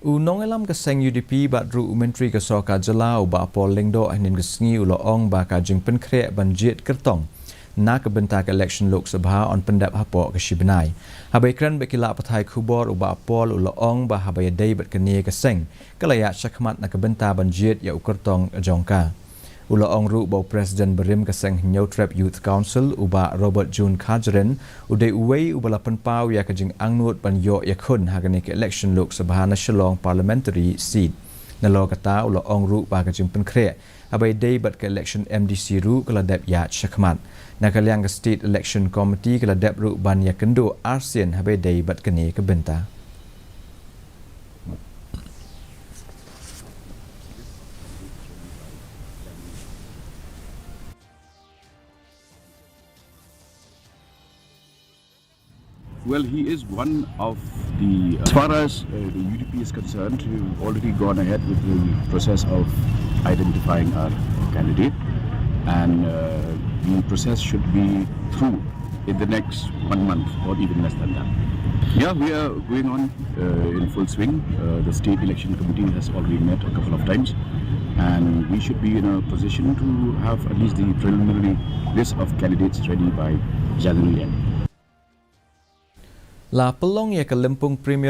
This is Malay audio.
Unong elam keseng UDP batru Menteri Kesoka Jelau ba Hapoh lengdo hinin kesengi uloong ba kajing penkrek banjit Kyrtong na ke Bynta ke Ilekshon Lok Sabha on pendap Hapoh ke Bnai. Habai kran bekila patai kubor uba Hapoh uloong ba habai dai bat keni keseng kelaya syakmat na ke Bynta banjit ya Kyrtong jongka. Uloong ru bau Presiden berim keseng New Trap Youth Council uba Robert Jun Kajren udai uwei ubala penpau ya kajing angnut ban yo ya kun hagani ke Ilekshon Lok Sabha na Shillong Parliamentary seat. Nalo kata uloong ru ba kajing penkrek abai dai bat ke Election MDC ru keladap ya syakmat. Nakaliang ke State Election Committee keladap ru ban ya kendo arsian habai dai bat keni ke Bynta. Well, he is one of the, as far as the UDP is concerned, we've already gone ahead with the process of identifying our candidate, and the process should be through in the next 1 month or even less than that. Yeah, we are going on in full swing. The State Election Committee has already met a couple of times, and we should be in a position to have at least the preliminary list of candidates ready by January end. La pelong ya ke Lempung Premier